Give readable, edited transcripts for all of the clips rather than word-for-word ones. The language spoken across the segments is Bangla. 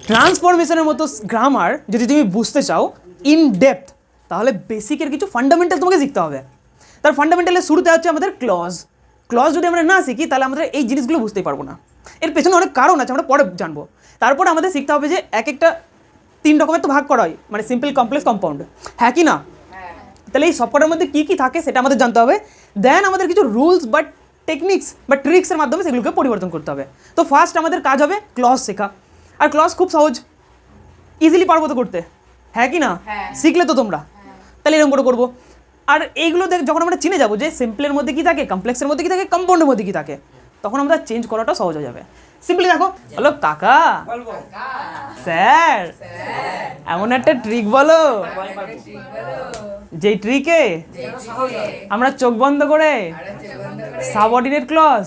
ট্রান্সফরমেশনের মতো গ্রামার যদি তুমি বুঝতে চাও ইন ডেপথ, তাহলে বেসিকের কিছু ফান্ডামেন্টাল তোমাকে শিখতে হবে। তার ফান্ডামেন্টালের শুরুতে হচ্ছে আমাদের ক্লজ। ক্লজ যদি আমরা না শিখি তাহলে আমাদের এই জিনিসগুলো বুঝতেই পারবো না। এর পেছনে অনেক কারণ আছে, আমরা পরে জানবো। তারপর আমাদের শিখতে হবে যে এক একটা 3 রকমের তো ভাগ করা হয়, মানে সিম্পল, কমপ্লেক্স, কম্পাউন্ড, হ্যাঁ কি না? তাহলে এই সবকটার মধ্যে কী কী থাকে সেটা আমাদের জানতে হবে। দেন আমাদের কিছু রুলস বা টেকনিক্স বা ট্রিক্সের মাধ্যমে সেগুলোকে পরিবর্তন করতে হবে। তো ফার্স্ট আমাদের কাজ হবে ক্লজ শেখা। আর ক্লজ খুব সহজ, ইজিলি পারবো তো করতে, হ্যাঁ কি না? শিখলে তো তোমরা, তাহলে এরকম করে করবো। আর এইগুলো যখন আমরা চিনে যাবো যে সিম্পলের মধ্যে কী থাকে, কমপ্লেক্সের মধ্যে কী থাকে, কম্পাউন্ডের মধ্যে কী থাকে, তখন আমরা চেঞ্জ করাটা সহজ হয়ে যাবে। সিম্পলি দেখো, বলো কাকা, স্যার, এমন একটা ট্রিক বলো যেই ট্রিকে আমরা চোখ বন্ধ করে সাবঅর্ডিনেট ক্লজ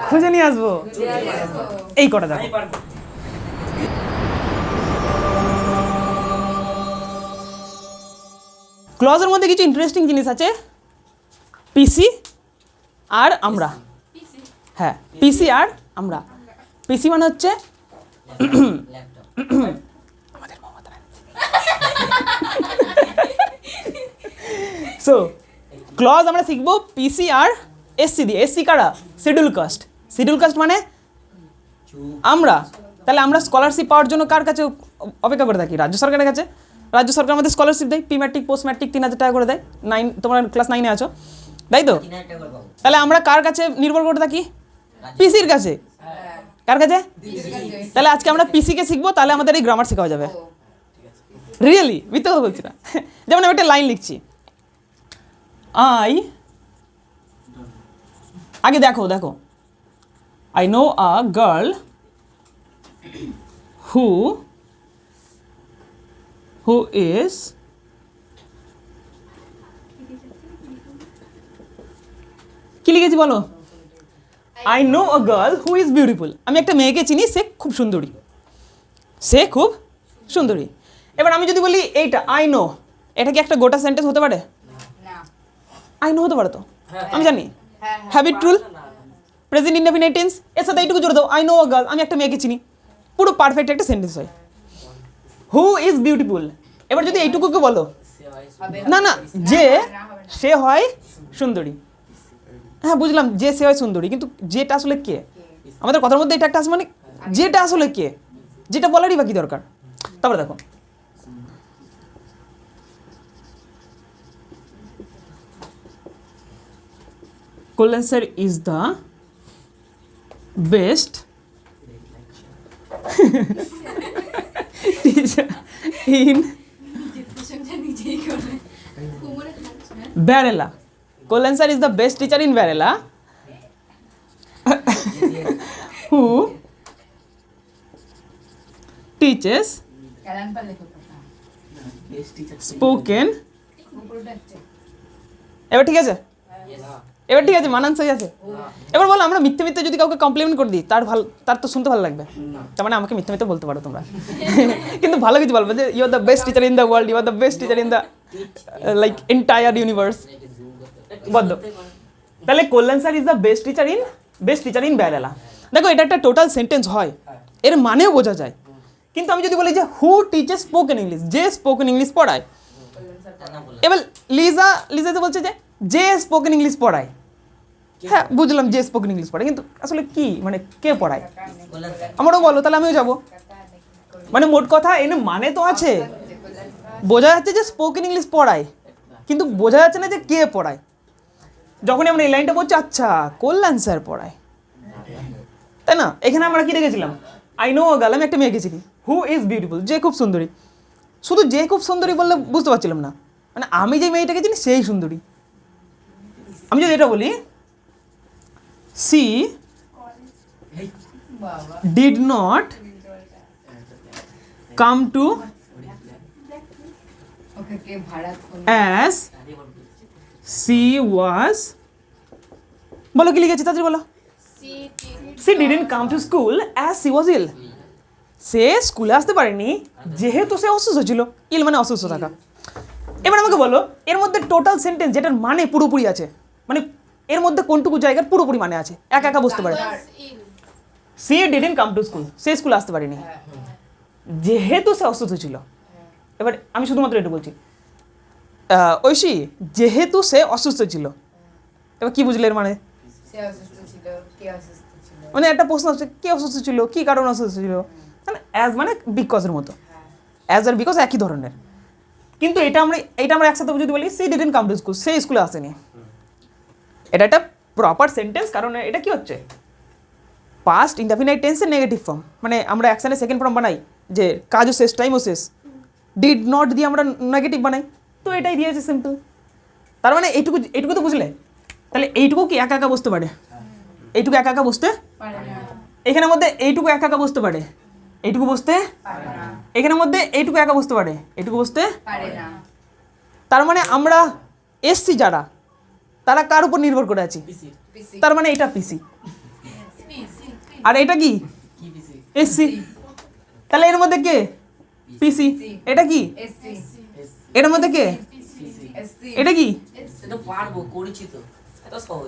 খুঁজে নিয়ে আসবো। এই কটা দেখো। ক্লজের মধ্যে কিছু ইন্টারেস্টিং জিনিস আছে। পিসি আর আমরা, হ্যাঁ পিসি আর আমরা। পিসি মানে হচ্ছে আমাদের মমতা। সো ক্লজ আমরা শিখবো পিসি আর এসসি দিয়ে। এসসি কারা? Schedule caste. শিডিউল কাস্ট মানে আমরা। তাহলে আমরা স্কলারশিপ পাওয়ার জন্য কার কাছে অপেক্ষা করে থাকি? রাজ্য সরকারের কাছে। রাজ্য সরকার আমাদের স্কলারশিপ দেয়, প্রি ম্যাট্রিক, পোস্ট ম্যাট্রিক 3000 টাকা করে দেয়। 9, তোমরা ক্লাস 9-এ আছো, তাই তো? তাহলে আমরা কার কাছে নির্ভর করে থাকি? পিসির কাছে। কার কাছে? তাহলে আজকে আমরা পিসিকে শিখবো, তাহলে আমাদের এই গ্রামার শেখা হয়ে যাবে। রিয়েলি, মিথ্যে কথা বলছি না। যেমন আমি একটা লাইন লিখছি, আগে দেখো দেখো, I know a girl who is কি লিখেছি বলো? I know a girl who is beautiful. আমি একটা মেয়েকে চিনি, সে খুব সুন্দরী, সে খুব সুন্দরী। এবার আমি যদি বলি এইটা আই নো, এটা কি একটা গোটা সেন্টেন্স হতে পারে? আই নো হতে পারে তো, আমি জানি। Habit rule, present indefinite tense, এর সাথে এইটুকু জুড়ে দাও, আই নো আ গার্ল, আমি একটা মেয়েকে চিনি, পুরো পারফেক্ট একটা সেন্টেন্স হয়। হু ইজ বিউটিফুল, এবার যদি এইটুকুকে বলো, না না, যে সে হয় সুন্দরী, হ্যাঁ বুঝলাম যে সে হয় সুন্দরী, কিন্তু যেটা আসলে কে? আমাদের কথার মধ্যে এটা একটা আছে, মানে যেটা আসলে কে, যেটা বলারই বাকি দরকার। তারপরে দেখো, Collenser is the best teacher in Varela. Collenser is the best teacher in Varela who teaches spoken. এবার ঠিক আছে? এবার ঠিক আছে, মানান সই আছে। এবার বলো, আমরা মিথ্যে মিথ্যে যদি কাউকে কমপ্লিমেন্ট করে দিই, তার তো শুনতে ভালো লাগবে। তার মানে আমাকে মিথ্যে মিথ্যে বলতে পারো তোমরা, কিন্তু ভালো কিছু বলবে যে you are the best teacher in the world, you are the best teacher in the like entire universe. বদ্ধ। তাহলে Kalyan sir is the best teacher in ব্যারেলা। দেখো, এটা একটা টোটাল সেন্টেন্স হয়, এর মানেও বোঝা যায়। কিন্তু আমি যদি বলি যে হু টিচেস স্পোকেন ইংলিশ, যে স্পোকেন ইংলিশ পড়ায়, এবার লিজা তো বলছে যে স্পোকেন ইংলিশ পড়ায়, হ্যাঁ বুঝলাম যে স্পোকেন ইংলিশ পড়ায়, কিন্তু আসলে কি, মানে কে পড়ায়? আমারও বলো, তাহলে আমিও যাবো। মানে মোট কথা এনে মানে তো আছে, বোঝা যাচ্ছে যে স্পোকেন ইংলিশ পড়ায়, কিন্তু বোঝা যাচ্ছে না যে কে পড়ায়। যখনই আমরা এই লাইনটা বলছি, আচ্ছা কল্যাণ স্যার পড়ায়, তাই না? এখানে আমরা কি রেখেছিলাম? আই নো গার্ল, আমি একটা মেয়েকে চিনি, হু ইজ বিউটিফুল, যে খুব সুন্দরী। শুধু যে খুব সুন্দরী বললে বুঝতে পারছিলাম না, মানে আমি যে মেয়েটাকে চিনি সেই সুন্দরী। আমি যদি এটা বলি, she did not come to as she was, বলো কি লিখেছি তাদের বলো? She didn't come to school as she was ill, সে স্কুলে আসতে পারেনি যেহেতু সে অসুস্থ ছিল। ইল মানে অসুস্থ থাকা। এবার আমাকে বলো, এর মধ্যে টোটাল সেন্টেন্স যেটার মানে পুরোপুরি আছে, মানে এর মধ্যে কোনটুকু জায়গার পুরোপুরি মানে আছে, একা একা বুঝতে পারে। She didn't come to school, সে স্কুলে আসতে পারেনি। যেহেতু সে অসুস্থ ছিল, এবার আমি শুধুমাত্র এটা বলছি, ঐশী যেহেতু সে অসুস্থ ছিল, এবার কি বুঝলে এর মানে? মানে একটা প্রশ্ন হচ্ছে কে অসুস্থ ছিল, কি কারণে অসুস্থ ছিল, মানে অ্যাজ মানে বিকজের মতো, অ্যাজ আর বিকজ একই ধরনের। কিন্তু এটা আমরা একসাথে যদি বলি she didn't come to school, সে স্কুলে আসেনি, এটা একটা প্রপার সেন্টেন্স, কারণ এটা কি হচ্ছে পাস্ট ইনডেফিনাইট টেন্সের নেগেটিভ ফর্ম। মানে আমরা অ্যাকশনের সেকেন্ড ফর্ম বানাই যে কাজও শেষ টাইমও শেষ, ডিড নট দিয়ে আমরা নেগেটিভ বানাই, তো এটাই দিয়েছে সিম্পল। তার মানে এইটুকু তো বুঝলে? তাহলে এইটুকু কি একা একা বসতে পারে? এইটুকু একা একা বসতে পারে না। এখানের মধ্যে এইটুকু একা একা বসতে পারে, এইটুকু বসতে পারে না। এখানের মধ্যে এইটুকু একা বসতে পারে, এইটুকু বসতে পারে না। তার মানে আমরা এসছি যারা, তারা কার উপর নির্ভর করে আছি? তার মানে এটা পিসি, আর এটা কি এসসি। তাহলে এর মধ্যে কে পিসি, এটা কি এটার মধ্যে কে, এটা কি?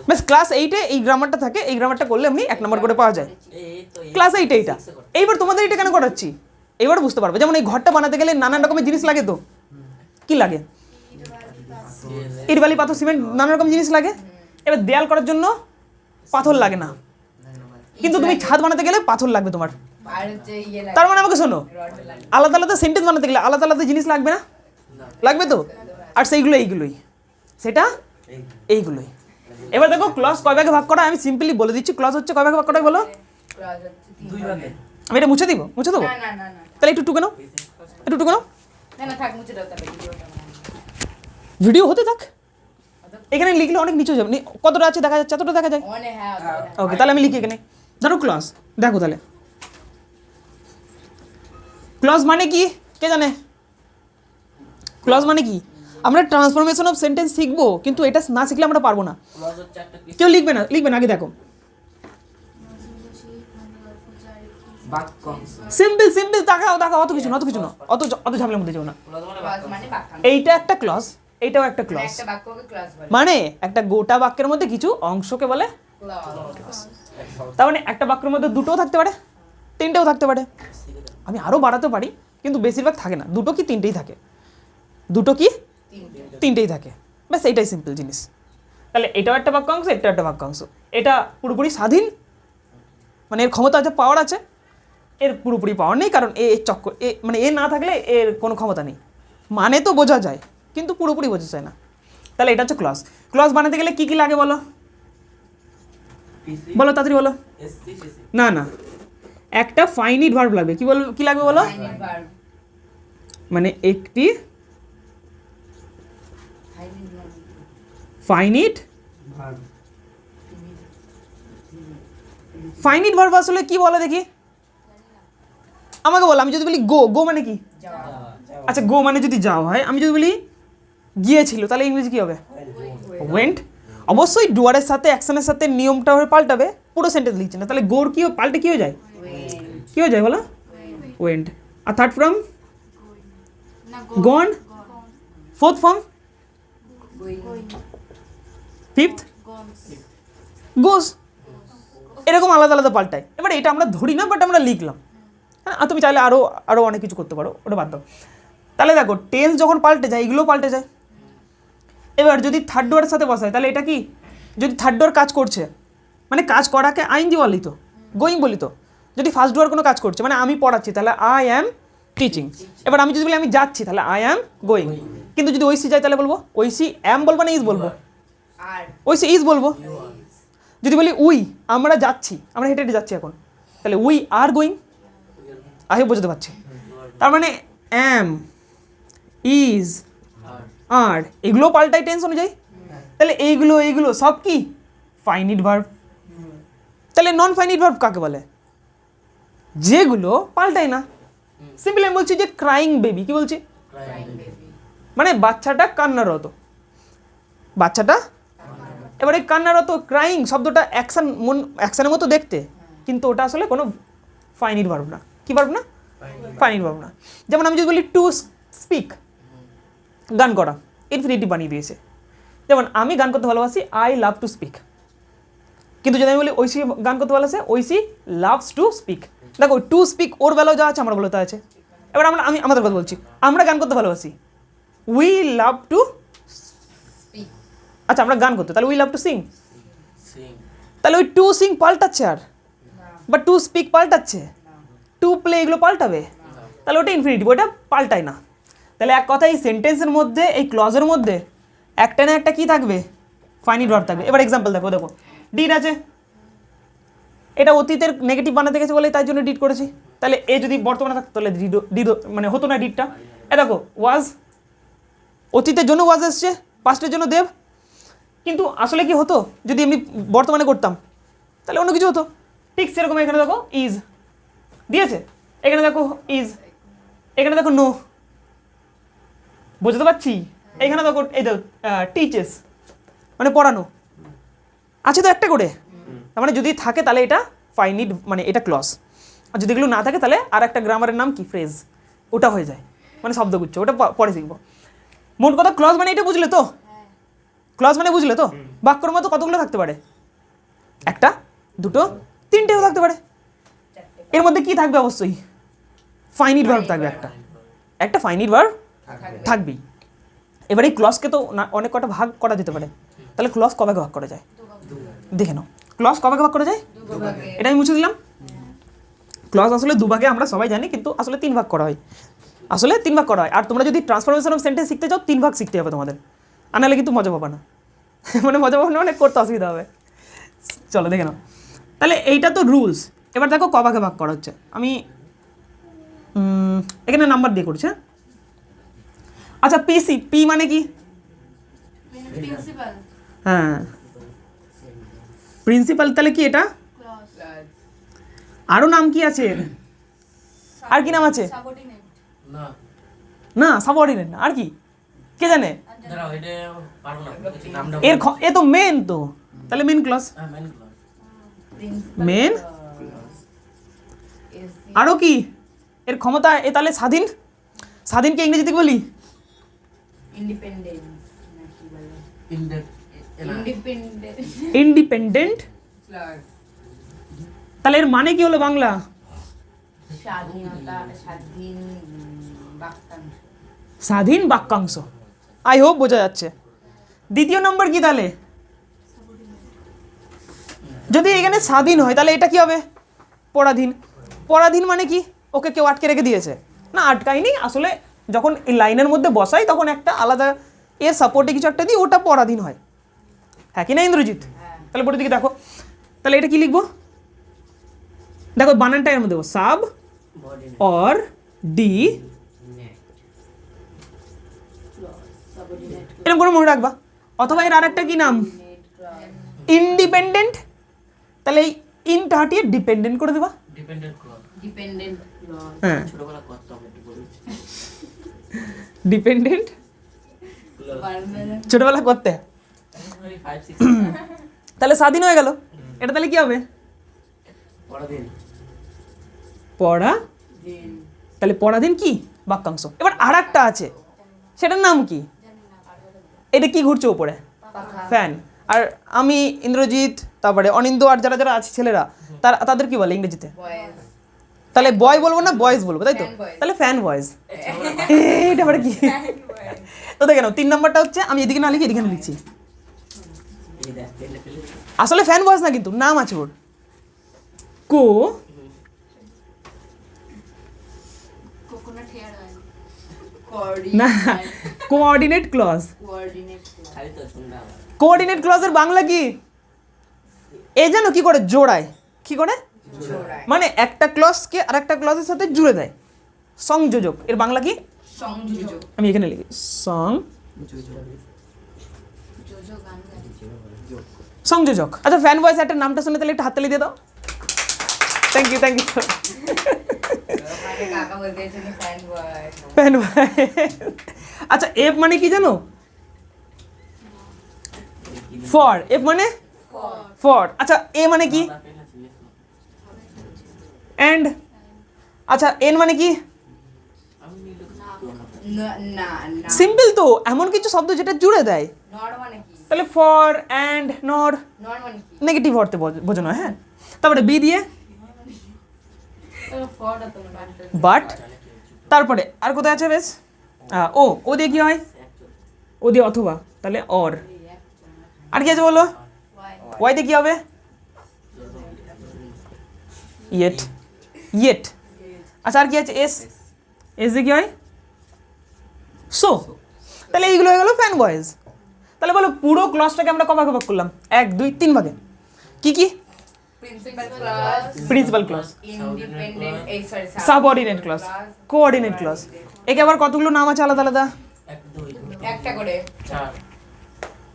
ব্যাস ক্লাস 8-এ এই গ্রামারটা থাকে, এই গ্রামারটা করলে এমনি 1 নম্বর করে পাওয়া যায় ক্লাস 8-এ এইটা। এইবার তোমাদের এটা কেন করাচ্ছি এবার বুঝতে পারবে। যেমন এই ঘরটা বানাতে গেলে নানান রকমের জিনিস লাগে, তো কি লাগে? ইট বালি পাথর সিমেন্ট নানা রকম জিনিস লাগে। এবার দেয়াল করার জন্য পাথর লাগে না, কিন্তু তুমি ছাদ বানাতে গেলে পাথর লাগবে তোমার। তার মানে আমাকে শোনো, আলাদা আলাদা সেন্টেন্স বানাতে গেলে আলাদা আলাদা জিনিস লাগবে না? লাগবে তো। আর সেইগুলো এইগুলোই, সেটা এইগুলোই। এবার দেখো ক্লজ কয় ভাগে ভাগ করা, আমি সিম্পলি বলে দিচ্ছি ক্লজ হচ্ছে কয় ভাগে ভাগ করা বলো? আমি এটা মুছে দেবো? তাহলে একটু টুকে নাও, একটু টুকে নাও, ভিডিও হতে থাক। এখানে লিখলে অনেক নিচে যাবে, কতটা আছে দেখা যাচ্ছে, এতটা দেখা যায়। ওকে, তাহলে আমি লিখি এখানে, ধরো ক্লজ। দেখো তাহলে ক্লজ মানে কি কে জানে? ক্লজ মানে কি? আমরা ট্রান্সফরমেশন অফ সেন্টেন্স শিখবো, কিন্তু এটা না শিখলে আমরা পারবো না। কেউ লিখবে না, লিখবে না, আগে দেখো। সিম্পল সিম্পল, দেখাও দেখাও, অত কিছু না, অত কিছু না, অত ঝামেলার মধ্যে যাও না। এইটা একটা ক্লজ, এইটাও একটা ক্লজ, মানে একটা গোটা বাক্যের মধ্যে কিছু অংশকে বলে ক্লজ। তার মানে একটা বাক্যের মধ্যে দুটোও থাকতে পারে, তিনটেও থাকতে পারে, আমি আরও বাড়াতে পারি, কিন্তু বেশিরভাগ থাকে না, দুটো কি তিনটেই থাকে, দুটো কি তিনটেই থাকে, ব্যাস এইটাই সিম্পল জিনিস। তাহলে এটাও একটা বাক্যাংশ, এটাও একটা বাক্যাংশ। এটা পুরোপুরি স্বাধীন, মানে এর ক্ষমতা আছে, পাওয়ার আছে, এর পুরোপুরি পাওয়ার নেই, কারণ মানে এ না থাকলে এর কোনো ক্ষমতা নেই। মানে তো বোঝা যায়, কিন্তু পুরোপুরি বোঝা যায় না। তাহলে এটা হচ্ছে ক্লজ। ক্লজ বানাতে গেলে কি কি লাগে বলো, বলো তাড়াতাড়ি বলো। না না, একটা ফাইনিট ভার্ব লাগবে। কি লাগবে বলো? মানে একটি ফাইনিট ভার্ব আসলে কি বলো দেখি, আমাকে বলো। আমি যদি বলি গো মানে কি? আচ্ছা, গো মানে যদি যাওয়া হয়, আমি যদি বলি গিয়েছিল, তাহলে ইংরেজি কি হবে? ওয়েন্ট। অবশ্যই ডুয়ারের সাথে অ্যাকশনের সাথে নিয়মটা পাল্টাবে, পুরো সেন্টেন্স লিখছে না। তাহলে গোর কি পাল্টে কি হয়ে যায়? কি হয়ে যায় বলো? ওয়েন্ট। আর থার্ড ফর্ম গন, ফোর্থ ফর্ম ফিফথ গোস। এরকম আলাদা আলাদা পাল্টায়। এবার এটা আমরা ধরি না, বাট আমরা লিখলাম। হ্যাঁ, আর তুমি চাইলে আরও অনেক কিছু করতে পারো, ওটা বাদ দাও। তাহলে দেখো টেন্স যখন পাল্টে যায়, এগুলোও পাল্টে যায়। এবার যদি থার্ড ডোয়ারের সাথে বসায়, তাহলে এটা কি? যদি থার্ড ডোয়ার কাজ করছে, মানে কাজ করাকে আইনজি বলি তো, গোয়িং বলি তো। যদি ফার্স্ট ডোয়ার কোনো কাজ করছে, মানে আমি পড়াচ্ছি, তাহলে আই অ্যাম টিচিং। এবার আমি যদি বলি আমি যাচ্ছি, তাহলে আই অ্যাম গোয়িং। কিন্তু যদি ওইসি যায়, তাহলে বলবো ওইসি অ্যাম বলবো না ইজ বলবো? ওইসি ইজ বলবো। যদি বলি উই, আমরা যাচ্ছি, আমরা হেঁটে হেঁটে যাচ্ছি এখন, তাহলে উই আর গোয়িং। আগে বোঝাতে পারছি। তার মানে অ্যাম, ইজ, আর এগুলো পাল্টাই টেন্স অনুযায়ী। তাহলে এইগুলো সব কি ফাইনিট ভার্ব। তাহলে নন ফাইনিট ভার্ব কাকে বলে? যেগুলো পাল্টায় না। সিম্পলি আমি বলছি যে ক্রাইং বেবি, কি বলছি? মানে বাচ্চাটা কান্নারত, বাচ্চাটা। এবার এই কান্নারত, ক্রাইং শব্দটা অ্যাকশনের মতো দেখতে, কিন্তু ওটা আসলে কোনো ফাইনিট ভার্ব না। কি ভার্ব না? ফাইনিট ভার্ব না। যেমন আমি যদি বলি টু স্পিক, গান করা, ইনফিনিটিভ বানিয়ে দিয়েছে। যেমন আমি গান করতে ভালোবাসি, আই লাভ টু স্পিক। কিন্তু যদি আমি বলি ঐশী গান করতে ভালোবাসে, ঐশী লাভস টু স্পিক। দেখো টু স্পিক ওর বেলাও যা আছে, আমার বেলাও তা আছে। এবার আমি আমাদের কথা বলছি, আমরা গান করতে ভালোবাসি, উই লাভ টু, আচ্ছা আমরা গান করতে, তাহলে উই লাভ টু সিং, তাহলে ওই টু সিং পাল্টাচ্ছে আর, বা টু স্পিক পাল্টাচ্ছে, টু প্লে এগুলো পাল্টাবে, তাহলে ওটা ইনফিনিটিভ, ওটা পাল্টায় না। তাহলে এক কথা এই সেন্টেন্সের মধ্যে, এই ক্লজের মধ্যে একটা না একটা কি থাকবে, ফাইনিট ভার্ব থাকবে। এবার এক্সাম্পল দেখো, দেখো ডিড আছে, এটা অতীতের নেগেটিভ বানাতে গেছে বলে তাই জন্য ডিড করেছি, তাহলে এ যদি বর্তমানে থাকতো তাহলে ডিড মানে হতো না ডিডটা। এ দেখো ওয়াজ, অতীতের জন্য ওয়াজ এসছে, পাস্টের জন্য দেব, কিন্তু আসলে কি হতো যদি এমনি বর্তমানে করতাম, তাহলে অন্য কিছু হতো। ঠিক সেরকম এখানে দেখো ইজ দিয়েছে, এখানে দেখো ইজ, এখানে দেখো নো, বুঝতে পারছি, এখানে দেখো এই দেখো টিচেস মানে পড়ানো, আছে তো একটা করে, তার মানে যদি থাকে তাহলে এটা ফাইনিট মানে এটা ক্লজ, আর যদি এগুলো না থাকে তাহলে আর একটা গ্রামারের নাম কি ফ্রেজ, ওটা হয়ে যায় মানে শব্দগুচ্ছ, ওটা পরে শিখবো। মোট কথা ক্লজ মানে এটা বুঝলে তো, ক্লজ মানে বুঝলে তো, বাক্যর মতো কতগুলো থাকতে পারে, একটা, দুটো, তিনটেও থাকতে পারে, এর মধ্যে কি থাকবে অবশ্যই ফাইনিট ভার্ব থাকবে, একটা ফাইনিট ভার্ব থাকবেই। এবার এই ক্লজকে তো অনেক কটা ভাগ করা যেতে পারে, তাহলে ক্লজ কবে ভাগ করা যায় দেখে নাও, ক্লজ কবে ভাগ করা যায়, এটা আমি মুছে দিলাম। ক্লজ আসলে দুভাগে আমরা সবাই জানি, কিন্তু আসলে 3 ভাগ করা হয়, আসলে 3 ভাগ করা হয়। আর তোমরা যদি ট্রান্সফরমেশন অফ সেন্টেন্স শিখতে চাও 3 ভাগ শিখতে হবে তোমাদের, আর নাহলে কিন্তু মজা পাবা না মানে মজা পাবা না মানে করতে অসুবিধা হবে। চলো দেখে নাও, তাহলে এইটা তো রুলস। এবার দেখো কভাগে ভাগ করা হচ্ছে, আমি এখানে নাম্বার দিয়ে করছি। আচ্ছা পিসি, পি মানে কি, হ্যাঁ প্রিন্সিপাল, তাহলে কি এটা, আরো নাম কি আছে, আর কি নাম আছে, না সাবঅর্ডিনেট না, আর কি কে জানে, এ তো মেন, তো তাহলে মেন ক্লজ, মেন, আরো কি এর ক্ষমতা, এ তাহলে স্বাধীন, স্বাধীনকে ইংরেজিতে বলি ইন্ডিপেন্ডেন্ট, তাহলে এর মানে কি হলো বাংলা, স্বাধীন বাক্যাংশ। আই হোপ বোঝা যাচ্ছে। দ্বিতীয় নম্বর কি তাহলে, যদি এখানে স্বাধীন হয় তাহলে এটা কি হবে, পরাধীন। পরাধীন মানে কি, ওকে কেউ আটকে রেখে দিয়েছে, না আটকায়নি, আসলে যখন এই লাইনের মধ্যে বসাই তখন একটা আলাদা এর সাপোর্টে কিছু একটা দিই, ওটা পরাধীন হয়, হ্যাঁ কি না ইন্দ্রজিৎ? তাহলে পরের দিকে দেখো, তাহলে এটা কি লিখবো, দেখো বানানটা এর মধ্যে সাব অর ডি, এরকম করে মনে রাখবা। অথবা এর আরেকটা কি নাম, ইন্ডিপেন্ডেন্ট, তাহলে এই ইনটা হাটিয়ে ডিপেন্ডেন্ট করে দেবা, হ্যাঁ ডিপেন্ডেন্ট, ছোটবেলা করতে, তাহলে স্বাধীন হয়ে গেল। এটা তাহলে কি হবে, পড়া, তাহলে পরাধীন কি বাক্যাংশ। এবার আর একটা আছে, সেটার নাম কি, এটা কি ঘুরছে উপরে, ফ্যান। আর আমি ইন্দ্রজিৎ, তারপরে অনিন্দ আর যারা যারা আছে ছেলেরা, তাদের কি বলে ইংরেজিতে, তাহলে বয় বলবো না বয়েজ বলবো, তাই তো, তাহলে ফ্যান বয়েজ, এটা আবার কি। তো দেখে নাও 3 নম্বরটা হচ্ছে, আমি এদিকে না লিখে এদিকে লিখছি, আসলে ফ্যান বয়েজ না, কিন্তু নাম আছে ওর, কো না, কোঅর্ডিনেট ক্লজ। কোঅর্ডিনেট ক্লজের বাংলা কি, এ জানো কি করে জোড়ায়, কি করে, মানে একটা ক্লজকে আরেকটা ক্লজের সাথে জুড়ে দেয়, সংযোজক। এর বাংলা কি, সংযোজক। আমি এখানে লিখি সংযোজক। আচ্ছা ফ্যান বয়েজ একটা নামটা শুনে তাহলে একটা হাততালি দিয়ে দাও, thank you thank you. Fan boy, আচ্ছা এফ মানে কি জানো, ফর, এফ মানে ফর। আচ্ছা এ মানে কি, এন্ড। আচ্ছা এন মানে কি, সিম্পল তো, এমন কিছু শব্দ যেটা জুড়ে দেয়, তাহলে ফর অ্যান্ড নর, নেগেটিভ অর্থে বোঝানো, হ্যাঁ। তারপরে বি দিয়ে বাট, তারপরে আর কোথায় আছে বেশ ও ও দিয়ে কি হয় ও দিয়ে অথবা তাহলে অর আর কি আছে বলো ওয়াই দিয়ে কি হবে ইয়েট ইয়েট আচ্ছা আর কি আছে এস এস দিয়ে কি হয় সো তাহলে এইগুলো হয়ে গেল ফ্যান বয়েজ তাহলে বলো পুরো ক্লজটাকে আমরা কভার কভার করলাম 1 2 3 ভাগে কি কি principal clause subordinate clause coordinate clause একে আবার কতগুলো নাম আছে আলাদা আলাদা একটা করে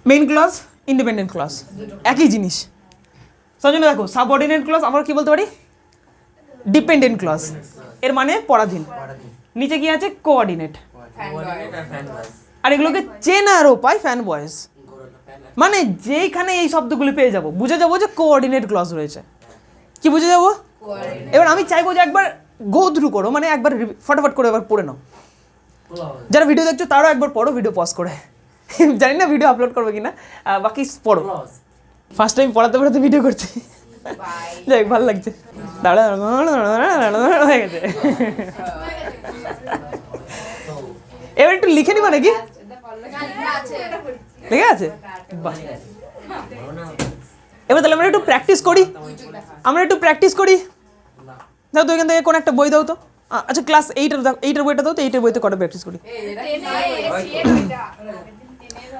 মেইন ক্লজ ইন্ডিপেন্ডেন্ট ক্লজ একই জিনিস সেজন্য দেখো সাবঅর্ডিনেট ক্লজ আমরা কি বলতে পারি ডিপেন্ডেন্ট ক্লজ এর মানে পরাধীন নিচে কি আছে কোঅর্ডিনেট আর এগুলোকে চেনার উপায় ফ্যান বয়েজ মানে যেখানে এই শব্দগুলি পেয়ে যাব বুঝে যাবো যে কোঅর্ডিনেট ক্লজ রয়েছে কি বুঝে যাবো এবার আমি চাইবো যে একবার গো থ্রু করো মানে একবার ফটাফট করে একবার পড়ে নাও যারা ভিডিও দেখছো তারাও একবার পড়ো ভিডিও পজ করে জানি না ভিডিও আপলোড করবে কিনা বাকি পড়ো ফার্স্ট টাইম পড়াতে পড়াতে ভিডিও করছি যাই ভালো লাগছে দাঁড়া হয়ে গেছে এবার একটু লিখে নিবা নাকি লিখে আছে এবার তাহলে আমরা একটু প্র্যাকটিস করি দাও তো এখান থেকে কোন একটা বই দাও তো আচ্ছা ক্লাস 8 বইটা দাও তো 8 বইতে কটা প্র্যাকটিস করি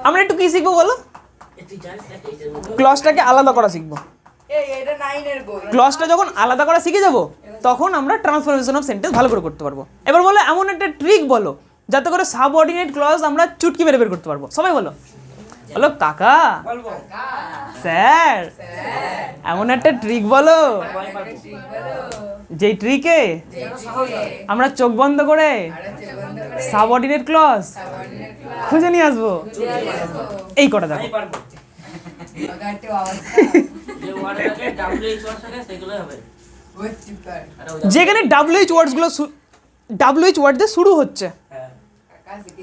আমরা একটু কি শিখবো বলো ক্লজটাকে আলাদা করা শিখবো ক্লজটা যখন আলাদা করা শিখে যাব তখন আমরা ট্রান্সফরমেশন অফ সেন্টেন্স ভালো করে করতে পারবো এবার বলো এমন একটা ট্রিক বলো যাতে করে সাবঅর্ডিনেট ক্লজ আমরা চুটকি মেরে বের করতে পারবো সবাই বলো বলো কাকা স্যার এমন একটা ট্রিক বলো যেই ট্রিকে আমরা চোখ বন্ধ করে সাবঅর্ডিনেট ক্লজ খুঁজে নিয়ে আসবো এই কটা দেখো যেখানে WH ওয়ার্ড দিয়ে শুরু হচ্ছে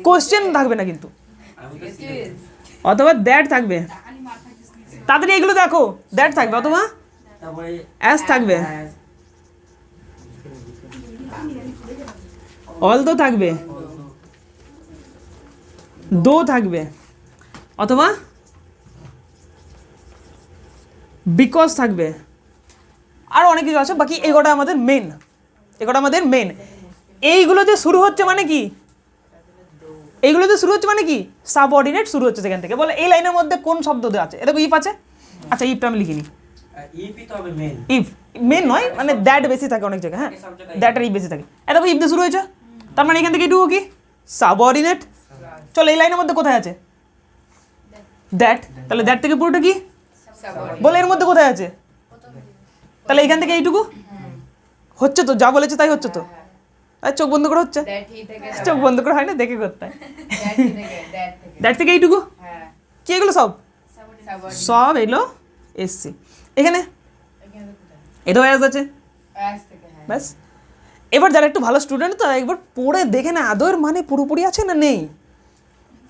কোশ্চেন থাকবে না কিন্তু অথবা দ্যাট থাকবে তাড়াতাড়ি এগুলো দেখো দ্যাট থাকবে অথবা অ্যাজ থাকবে অলদো থাকবে দো থাকবে অথবা বিকজ থাকবে আর অনেক কিছু আছে বাকি এগুলো আমাদের মেন এইগুলোতে শুরু হচ্ছে মানে কি সাবঅর্ডিনেট শুরু হচ্ছে সেখান থেকে বলে এই লাইনের মধ্যে কোন শব্দ আছে এটা ইফ আছে আচ্ছা ইফটা আমি লিখিনি ইফ মেন নয় মানে দ্যাট বেশি থাকে অনেক জায়গায় হ্যাঁ দ্যাট আর ইফ বেশি থাকে এটা ইফ দিয়ে শুরু হয়েছে তার মানে এখান থেকে এটুকু কি সাবঅর্ডিনেট চলো এই লাইনের মধ্যে কোথায় আছে দ্যাট তাহলে দ্যাট থেকে পুরোটা কি বলে এর মধ্যে কোথায় আছে তাহলে এখান থেকে এইটুকু হচ্ছে তো যা বলেছে তাই হচ্ছে তো আর চোখ বন্ধ করে হচ্ছে চোখ বন্ধ করে হয় না দেখে করতে হয় দ্যাট থেকে এইটুকু কি এগুলো সব এগুলো এসছি এখানে এটাও অ্যাজ আছে ব্যাস এবার যারা একটু ভালো স্টুডেন্ট তারা একবার পড়ে দেখে না আদর মানে পুরোপুরি আছে না নেই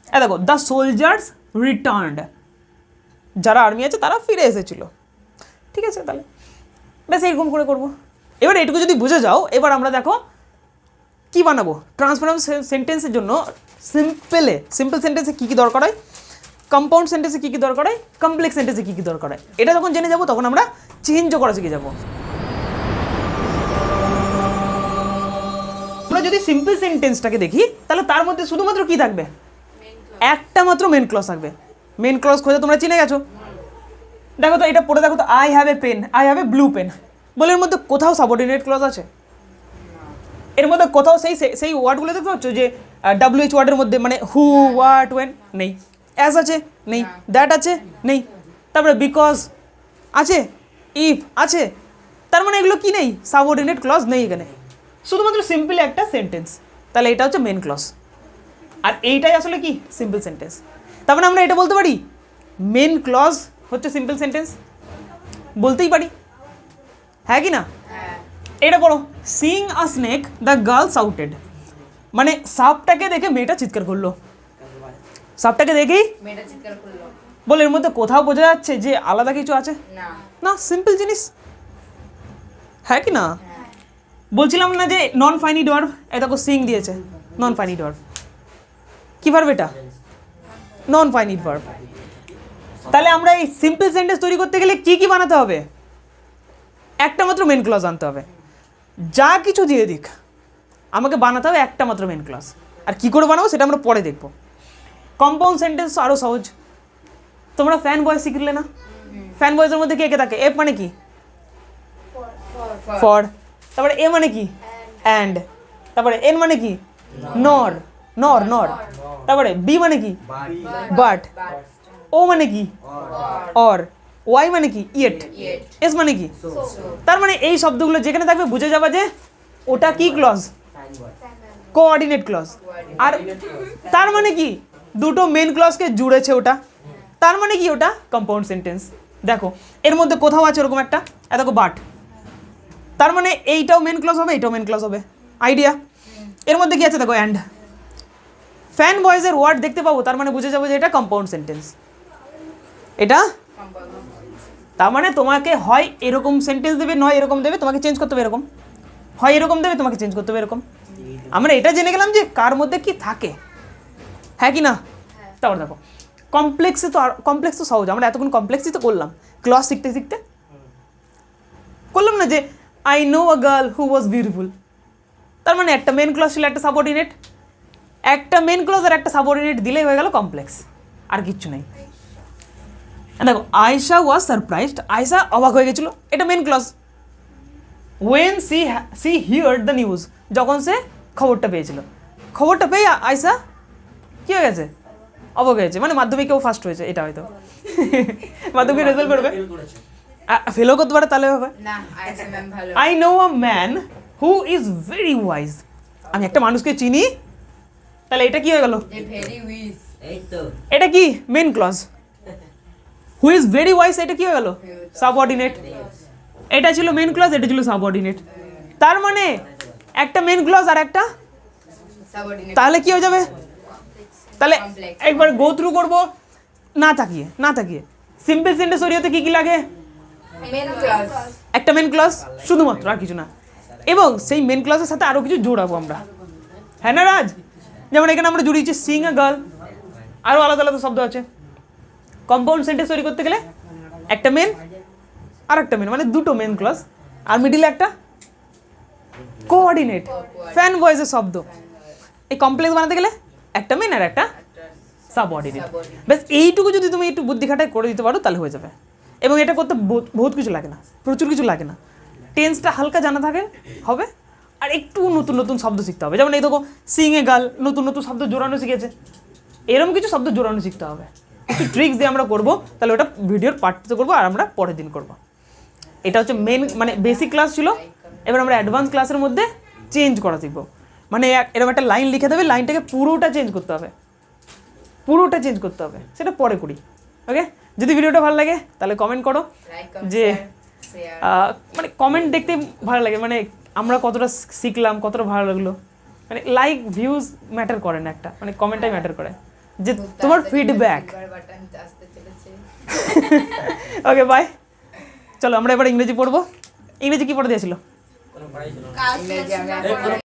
দেখো দ্য সোলজার্স রিটার্নড যারা আর্মি আছে তারা ফিরে এসেছিল ঠিক আছে তাহলে ব্যাস এরকম করে করবো এবার এটুকু যদি বুঝে যাও এবার আমরা দেখো কি বানাবো ট্রান্সফরমেশন সেন্টেন্সের জন্য সিম্পল সেন্টেন্সে কী কী দরকার হয় কম্পাউন্ড সেন্টেন্সে কী কী দরকার হয় কমপ্লেক্স সেন্টেন্সে কী কী দরকার হয় এটা যখন জেনে যাবো তখন আমরা চেঞ্জও করা শিখে যাবো আমরা যদি সিম্পল সেন্টেন্সটাকে দেখি তাহলে তার মধ্যে শুধুমাত্র কি থাকবে একটা মাত্র মেন ক্লজ থাকবে মেন ক্লজ খোঁজে তোমরা চিনে গেছো দেখো তো এটা পড়ে দেখো তো I have a pen I have a blue pen বলে এর মধ্যে কোথাও সাবঅর্ডিনেট ক্লজ আছে এর মধ্যে কোথাও সেই ওয়ার্ডগুলো দেখতে পাচ্ছ যে WH ওয়ার্ডের মধ্যে মানে হু হোয়াট ওয়েন নেই অ্যাজ আছে নেই দ্যাট আছে নেই তারপরে বিকজ আছে ইফ আছে তার মানে এগুলো কি নেই সাবঅর্ডিনেট ক্লজ নেই এখানে শুধুমাত্র সিম্পল একটা সেন্টেন্স তাহলে এটা হচ্ছে মেন ক্লজ আর এইটাই আসলে কি সিম্পল সেন্টেন্স তার মানে আমরা এটা বলতে পারি মেন ক্লজ হচ্ছে সিম্পল সেন্টেন্স বলতেই পারি হ্যাঁ কি না এটা পড়ো Singh a snake the girl shouted মানে সাপটাকে দেখে মেয়েটা চিৎকার করলো সাপটাকে দেখেই মেয়েটা চিৎকার করলো বলে এর মধ্যে কোথাও বোঝা যাচ্ছে যে আলাদা কিছু আছে না না সিম্পল জিনিস হ্যাঁ কি না বলছিলাম না যে নন ফাইনিট ভার্ব, এটা দেখো সিং দিয়েছে, নন ফাইনিট ভার্ব। কি ভার্ব এটা? Non finite verb. তাহলে আমরা এই সিম্পল সেন্টেন্স তৈরি করতে গেলে কি কি বানাতে হবে? একটা মাত্র মেন ক্লজ আনতে হবে। যা কিছু দিয়ে দিক আমাকে বানাতে হবে একটা মাত্র মেন ক্লজ। আর কি করে বানাবো সেটা আমরা পরে দেখবো। কম্পাউন্ড সেন্টেন্স আরও সহজ। তোমরা ফ্যান বয়েজ শিখলে না? ফ্যান বয়েজের মধ্যে কে কে থাকে? এফ মানে কি? ফর। তারপরে এ মানে কি? অ্যান্ড। তারপরে এন মানে কি? নর, নর নর। তারপরে বি মানে কি? বাট। ও মানে কি? অর। ওয়াই মানে কি? ইয়েট। এস মানে কি? তার মানে এই শব্দগুলো যেখানে থাকবে বুঝে যাবে যে ওটা কি ক্লজ? Coordinate clause. আর তার মানে কি? দুটো মেন ক্লজকে জুড়েছে ওটা, তার মানে কি? ওটা কম্পাউন্ড সেন্টেন্স। দেখো এর মধ্যে কোথাও আছে ওরকম একটা, দেখো বাট, তার মানে এইটাও মেন ক্লজ হবে, এইটাও মেন ক্লজ হবে। আইডিয়া? এর মধ্যে কি আছে দেখো? অ্যান্ড। ফ্যান বয়েজের ওয়ার্ড দেখতে পাবো, তার মানে বুঝে যাবো যে এটা কম্পাউন্ড সেন্টেন্স। এটা তার মানে তোমাকে হয় এরকম সেন্টেন্স দেবে, নয় এরকম দেবে, তোমাকে চেঞ্জ করতে হবে এরকম, হয় এরকম দেবে, তোমাকে চেঞ্জ করতে হবে এরকম। আমরা এটা জেনে গেলাম যে কার মধ্যে কি থাকে, হ্যাঁ কি না? তারপর দেখো কমপ্লেক্সে তো, কমপ্লেক্স তো সহজ, আমরা এতক্ষণ কমপ্লেক্সই তো করলাম ক্লজ শিখতে শিখতে। করলাম না যে I know a girl who was beautiful, তার মানে একটা মেন ক্লজ ছিল, একটা সাবঅর্ডিনেট। একটা মেন ক্লজ আর একটা সাবঅর্ডিনেট দিলেই হয়ে গেল কমপ্লেক্স, আর কিচ্ছু নেই। দেখো আয়শা ওয়াজ সারপ্রাইজড, আয়শা অবাক হয়ে গেছিলো, এটা main clause. When she heard the news, যখন সে খবরটা পেয়েছিল, খবরটা পেয়ে আয়শা কী হয়ে গেছে? অবাক হয়েছে, মানে মাধ্যমিকেও ফার্স্ট হয়েছে, এটা হয়তো মাধ্যমিক রেজাল্ট করবে, ফেলও করতে পারে, তাহলে হবে। না, আয়েশা ম্যাম ভালো। I know a man who is very wise, আমি একটা মানুষকে চিনি, তাহলে এটা কি হয়ে গেল? যে ভেরি উইজ। এই তো এটা কি? Main clause. Who is very wise, এটা কি হয়ে গেল? সাবঅর্ডিনেট। এটা ছিল মেন ক্লজ, এটা ছিল সাবঅর্ডিনেট। তার মানে একটা মেন ক্লজ আর একটা, সাবঅর্ডিনেট। তাহলে কি হয়ে যাবে? তাহলে Complex. একবার গো থ্রু করবো না তাকিয়ে, না তাকিয়ে। সিম্পল সেন্টেন্স তৈরি হতে কি কি লাগে? Main class. একটা মেন ক্লজ শুধুমাত্র, আর কিছু না। এবং সেই মেন ক্লজের সাথে আরও কিছু জোড়াবো আমরা, হ্যাঁ না রাজ? যেমন এখানে আমরা জুড়িয়েছি সিং আ গার্ল, আরও আলাদা আলাদা শব্দ আছে। কম্পাউন্ড সেন্টেন্স তৈরি করতে গেলে একটা মেন আর একটা মেন, মানে দুটো মেন ক্লজ, আর মিডিলে একটা কোঅর্ডিনেট, ফ্যান ভয়েসের শব্দ। এই কমপ্লেক্স বানাতে গেলে একটা মেন আর একটা সাবঅর্ডিনেট। ব্যাস এইটুকু যদি তুমি একটু বুদ্ধি খাটায় করে দিতে পারো তাহলে হয়ে যাবে। এবং এটা করতে বহুত কিছু লাগে না, প্রচুর কিছু লাগে না। টেন্সটা হালকা জানা থাকে হবে, আর একটু নতুন নতুন শব্দ শিখতে হবে। যেমন এই দেখো সিং এ গার্ল, নতুন নতুন শব্দ জোড়ানো শিখেছে, এরকম কিছু শব্দ জোড়ানো শিখতে হবে। কিছু ট্রিক্স দিয়ে আমরা করবো, তাহলে ওটা ভিডিওর পার্টতে করবো আর আমরা পরের দিন করবো। এটা হচ্ছে মেন, মানে বেসিক ক্লাস ছিল। এবার আমরা অ্যাডভান্স ক্লাসের মধ্যে চেঞ্জ করা শিখবো। মানে এরকম একটা লাইন লিখে দেবে, লাইনটাকে পুরোটা চেঞ্জ করতে হবে, পুরোটা চেঞ্জ করতে হবে, সেটা পরে করি। ওকে, যদি ভিডিওটা ভালো লাগে তাহলে কমেন্ট করো যে মানে কমেন্ট দেখতে ভালো লাগে, মানে আমরা কতটা শিখলাম, কতটা ভালো লাগলো। মানে লাইক ভিউজ ম্যাটার করে না, একটা মানে কমেন্টটাই ম্যাটার করে, যে তোমার ফিডব্যাক। বাটন আসতে চলেছে। Okay bye. চলো আমরা এবার ইংরেজি পড়বো। ইংরেজি কি পড়ে দিয়েছিল? কোনো পড়াই ছিল না। ইংরেজি আমরা